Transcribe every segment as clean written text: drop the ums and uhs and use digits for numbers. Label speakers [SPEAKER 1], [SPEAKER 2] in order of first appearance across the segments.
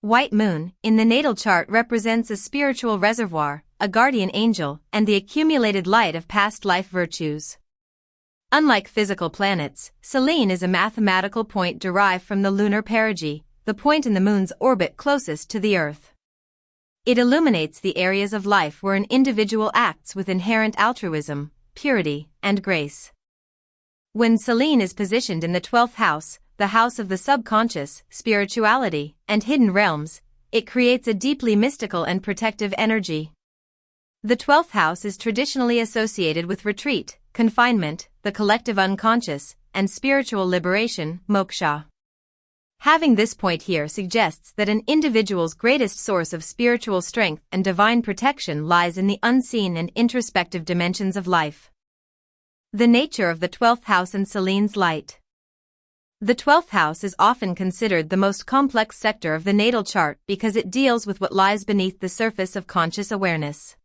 [SPEAKER 1] White Moon, in the natal chart represents a spiritual reservoir, a guardian angel, and the accumulated light of past life virtues. Unlike physical planets, Selene is a mathematical point derived from the lunar perigee, the point in the Moon's orbit closest to the Earth. It illuminates the areas of life where an individual acts with inherent altruism, purity, and grace. When Selene is positioned in the 12th house, the house of the subconscious, spirituality, and hidden realms, it creates a deeply mystical and protective energy. The 12th house is traditionally associated with retreat, confinement, the collective unconscious, and spiritual liberation, moksha. Having this point here suggests that an individual's greatest source of spiritual strength and divine protection lies in the unseen and introspective dimensions of life. The nature of the 12th house and Selene's light. The 12th house is often considered the most complex sector of the natal chart because it deals with what lies beneath the surface of conscious awareness.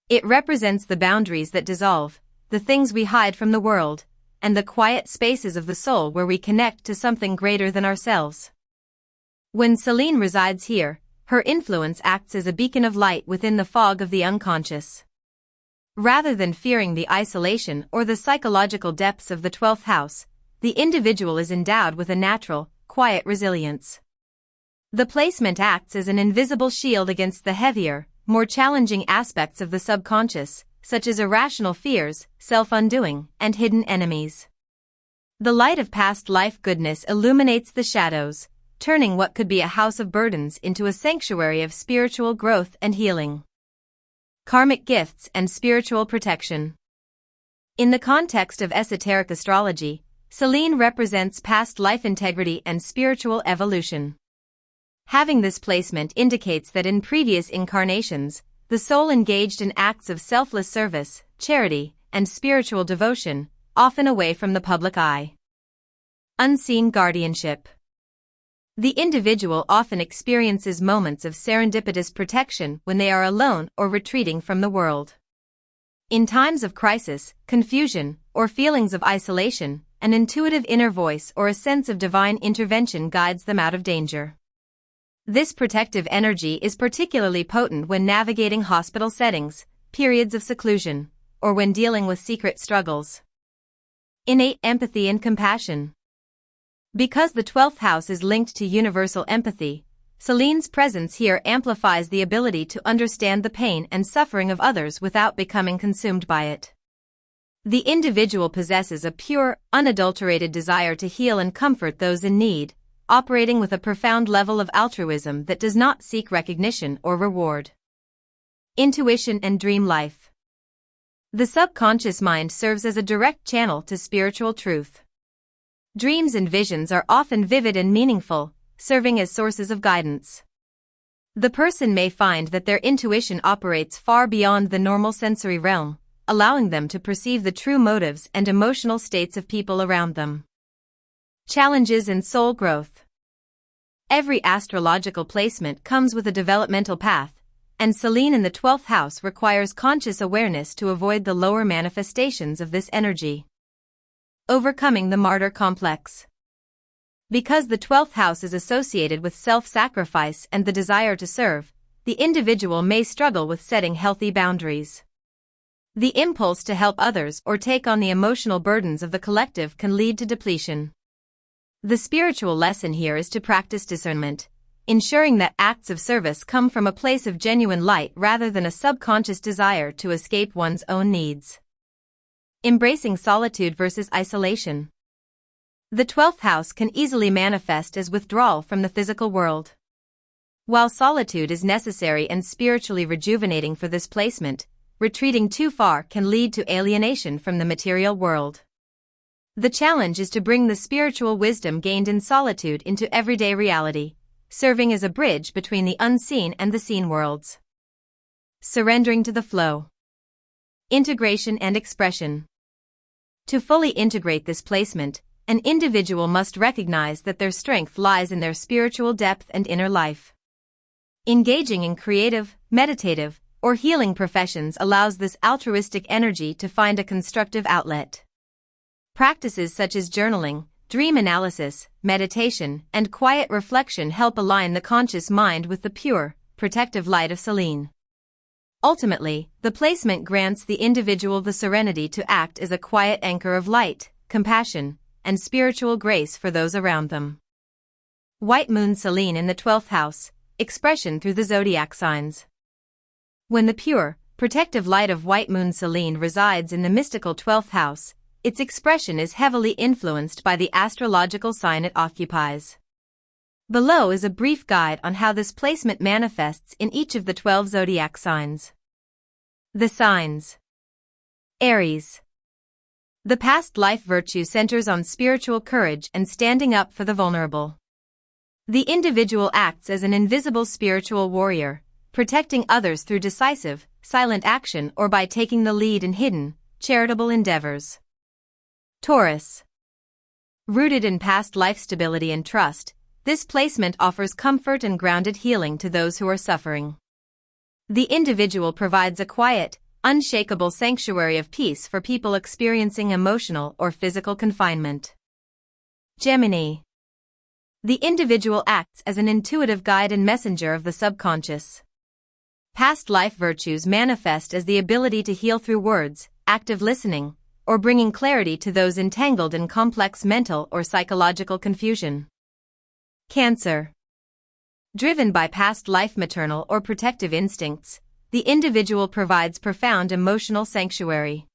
[SPEAKER 1] It represents the boundaries that dissolve, the things we hide from the world, and the quiet spaces of the soul where we connect to something greater than ourselves. When Selene resides here, her influence acts as a beacon of light within the fog of the unconscious. Rather than fearing the isolation or the psychological depths of the 12th house, the individual is endowed with a natural, quiet resilience. The placement acts as an invisible shield against the heavier, more challenging aspects of the subconscious, such as irrational fears, self-undoing, and hidden enemies. The light of past life goodness illuminates the shadows, turning what could be a house of burdens into a sanctuary of spiritual growth and healing. Karmic gifts and spiritual protection. In the context of esoteric astrology, Selene represents past life integrity and spiritual evolution. Having this placement indicates that in previous incarnations, the soul engaged in acts of selfless service, charity, and spiritual devotion, often away from the public eye. Unseen guardianship. The individual often experiences moments of serendipitous protection when they are alone or retreating from the world. In times of crisis, confusion, or feelings of isolation, an intuitive inner voice or a sense of divine intervention guides them out of danger. This protective energy is particularly potent when navigating hospital settings, periods of seclusion, or when dealing with secret struggles. Innate empathy and compassion. Because the 12th house is linked to universal empathy, Selene's presence here amplifies the ability to understand the pain and suffering of others without becoming consumed by it. The individual possesses a pure, unadulterated desire to heal and comfort those in need, operating with a profound level of altruism that does not seek recognition or reward. Intuition and dream life. The subconscious mind serves as a direct channel to spiritual truth. Dreams and visions are often vivid and meaningful, serving as sources of guidance. The person may find that their intuition operates far beyond the normal sensory realm, allowing them to perceive the true motives and emotional states of people around them. Challenges and soul growth. Every astrological placement comes with a developmental path, and Selene in the 12th house requires conscious awareness to avoid the lower manifestations of this energy. Overcoming the martyr complex. Because the 12th house is associated with self-sacrifice and the desire to serve, the individual may struggle with setting healthy boundaries. The impulse to help others or take on the emotional burdens of the collective can lead to depletion. The spiritual lesson here is to practice discernment, ensuring that acts of service come from a place of genuine light rather than a subconscious desire to escape one's own needs. Embracing solitude versus isolation. The 12th house can easily manifest as withdrawal from the physical world. While solitude is necessary and spiritually rejuvenating for this placement, retreating too far can lead to alienation from the material world. The challenge is to bring the spiritual wisdom gained in solitude into everyday reality, serving as a bridge between the unseen and the seen worlds. Surrendering to the flow. Integration and expression. To fully integrate this placement, an individual must recognize that their strength lies in their spiritual depth and inner life. Engaging in creative, meditative, or healing professions allows this altruistic energy to find a constructive outlet. Practices such as journaling, dream analysis, meditation, and quiet reflection help align the conscious mind with the pure, protective light of Selene. Ultimately, the placement grants the individual the serenity to act as a quiet anchor of light, compassion, and spiritual grace for those around them. White Moon Selene in the 12th house, expression through the zodiac signs. When the pure, protective light of White Moon Selene resides in the mystical 12th house, its expression is heavily influenced by the astrological sign it occupies. Below is a brief guide on how this placement manifests in each of the 12 zodiac signs. The signs. Aries. The past life virtue centers on spiritual courage and standing up for the vulnerable. The individual acts as an invisible spiritual warrior, protecting others through decisive, silent action or by taking the lead in hidden, charitable endeavors. Taurus. Rooted in past life stability and trust, this placement offers comfort and grounded healing to those who are suffering. The individual provides a quiet, unshakable sanctuary of peace for people experiencing emotional or physical confinement. Gemini. The individual acts as an intuitive guide and messenger of the subconscious. Past life virtues manifest as the ability to heal through words, active listening, or bringing clarity to those entangled in complex mental or psychological confusion. Cancer. Driven by past life maternal or protective instincts, the individual provides profound emotional sanctuary.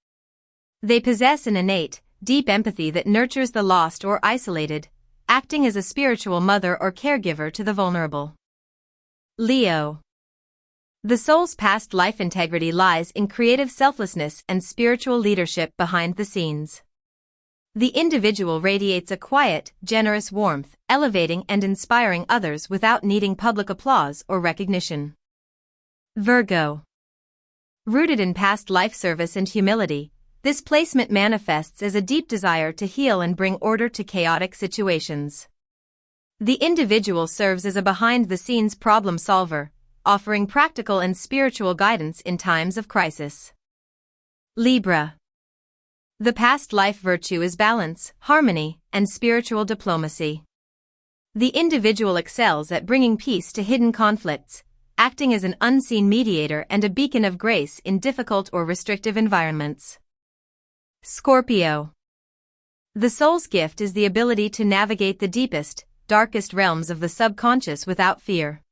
[SPEAKER 1] They possess an innate, deep empathy that nurtures the lost or isolated, acting as a spiritual mother or caregiver to the vulnerable. Leo. The soul's past life integrity lies in creative selflessness and spiritual leadership behind the scenes. The individual radiates a quiet, generous warmth, elevating and inspiring others without needing public applause or recognition. Virgo. Rooted in past life service and humility, this placement manifests as a deep desire to heal and bring order to chaotic situations. The individual serves as a behind-the-scenes problem solver, offering practical and spiritual guidance in times of crisis. Libra. The past life virtue is balance, harmony, and spiritual diplomacy. The individual excels at bringing peace to hidden conflicts, acting as an unseen mediator and a beacon of grace in difficult or restrictive environments. Scorpio. The soul's gift is the ability to navigate the deepest, darkest realms of the subconscious without fear.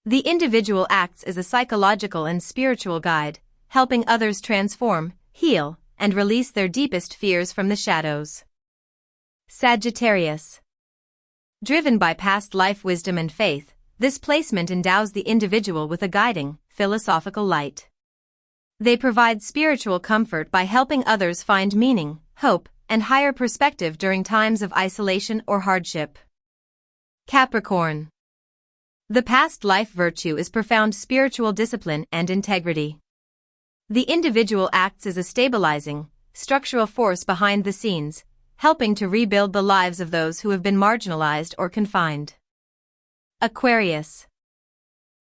[SPEAKER 1] The individual acts as a psychological and spiritual guide, helping others transform, heal, and release their deepest fears from the shadows. Sagittarius. Driven by past life wisdom and faith, this placement endows the individual with a guiding, philosophical light. They provide spiritual comfort by helping others find meaning, hope, and higher perspective during times of isolation or hardship. Capricorn. The past life virtue is profound spiritual discipline and integrity. The individual acts as a stabilizing, structural force behind the scenes, helping to rebuild the lives of those who have been marginalized or confined. Aquarius.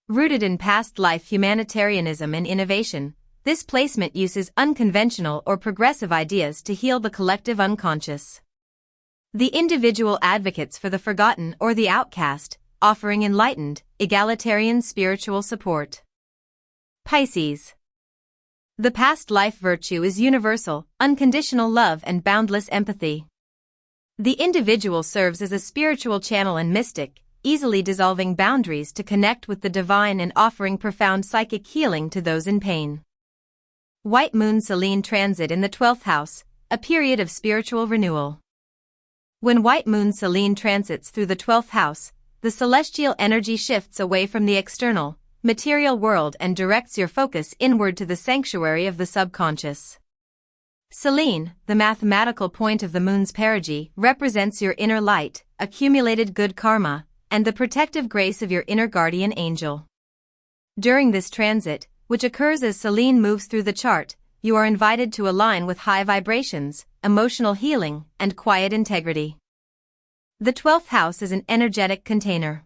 [SPEAKER 1] Rooted in past life humanitarianism and innovation, this placement uses unconventional or progressive ideas to heal the collective unconscious. The individual advocates for the forgotten or the outcast, offering enlightened, egalitarian spiritual support. Pisces. The past life virtue is universal, unconditional love and boundless empathy. The individual serves as a spiritual channel and mystic, easily dissolving boundaries to connect with the divine and offering profound psychic healing to those in pain. White Moon Selene transit in the 12th house, a period of spiritual renewal. When White Moon Selene transits through the 12th house, the celestial energy shifts away from the external, material world and directs your focus inward to the sanctuary of the subconscious. Selene, the mathematical point of the moon's perigee, represents your inner light, accumulated good karma, and the protective grace of your inner guardian angel. During this transit, which occurs as Selene moves through the chart, you are invited to align with high vibrations, emotional healing, and quiet integrity. The 12th house is an energetic container.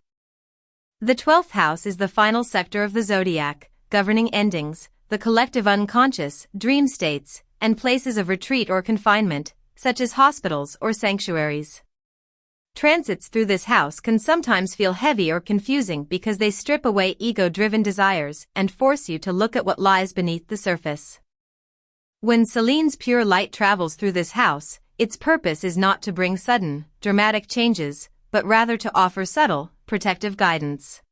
[SPEAKER 1] The 12th house is the final sector of the zodiac, governing endings, the collective unconscious, dream states, and places of retreat or confinement, such as hospitals or sanctuaries. Transits through this house can sometimes feel heavy or confusing because they strip away ego-driven desires and force you to look at what lies beneath the surface. When Selene's pure light travels through this house, its purpose is not to bring sudden, dramatic changes, but rather to offer subtle, protective guidance.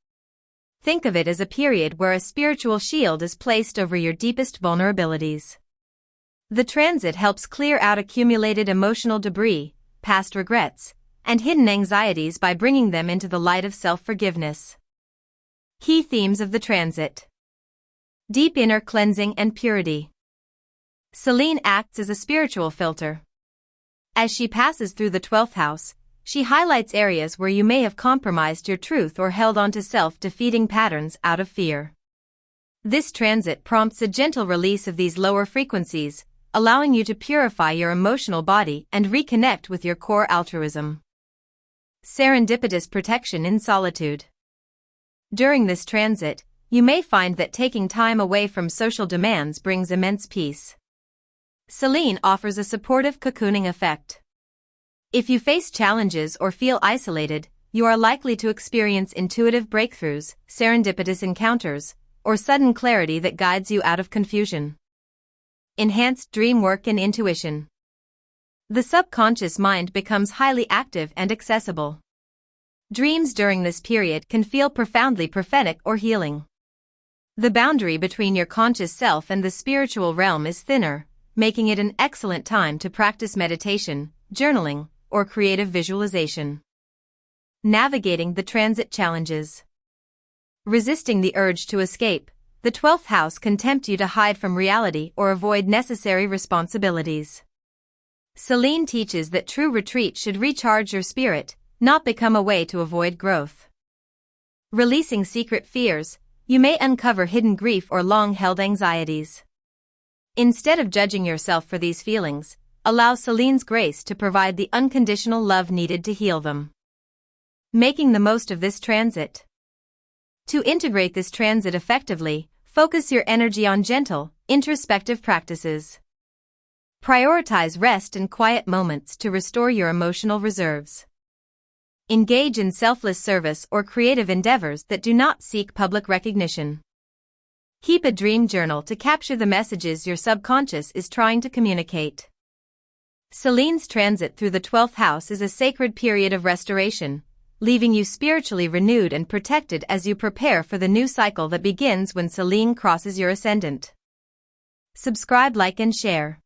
[SPEAKER 1] Think of it as a period where a spiritual shield is placed over your deepest vulnerabilities. The transit helps clear out accumulated emotional debris, past regrets, and hidden anxieties by bringing them into the light of self-forgiveness. Key themes of the transit: deep inner cleansing and purity. Selene acts as a spiritual filter. As she passes through the 12th house, she highlights areas where you may have compromised your truth or held on to self-defeating patterns out of fear. This transit prompts a gentle release of these lower frequencies, allowing you to purify your emotional body and reconnect with your core altruism. Serendipitous protection in solitude. During this transit, you may find that taking time away from social demands brings immense peace. Selene offers a supportive cocooning effect. If you face challenges or feel isolated, you are likely to experience intuitive breakthroughs, serendipitous encounters, or sudden clarity that guides you out of confusion. Enhanced dream work and intuition. The subconscious mind becomes highly active and accessible. Dreams during this period can feel profoundly prophetic or healing. The boundary between your conscious self and the spiritual realm is thinner, making it an excellent time to practice meditation, journaling, or creative visualization. Navigating the transit challenges. Resisting the urge to escape, the 12th house can tempt you to hide from reality or avoid necessary responsibilities. Selene teaches that true retreat should recharge your spirit, not become a way to avoid growth. Releasing secret fears, you may uncover hidden grief or long-held anxieties. Instead of judging yourself for these feelings, allow Selene's grace to provide the unconditional love needed to heal them. Making the most of this transit. To integrate this transit effectively, focus your energy on gentle, introspective practices. Prioritize rest and quiet moments to restore your emotional reserves. Engage in selfless service or creative endeavors that do not seek public recognition. Keep a dream journal to capture the messages your subconscious is trying to communicate. Selene's transit through the 12th house is a sacred period of restoration, leaving you spiritually renewed and protected as you prepare for the new cycle that begins when Selene crosses your ascendant. Subscribe, like, and share.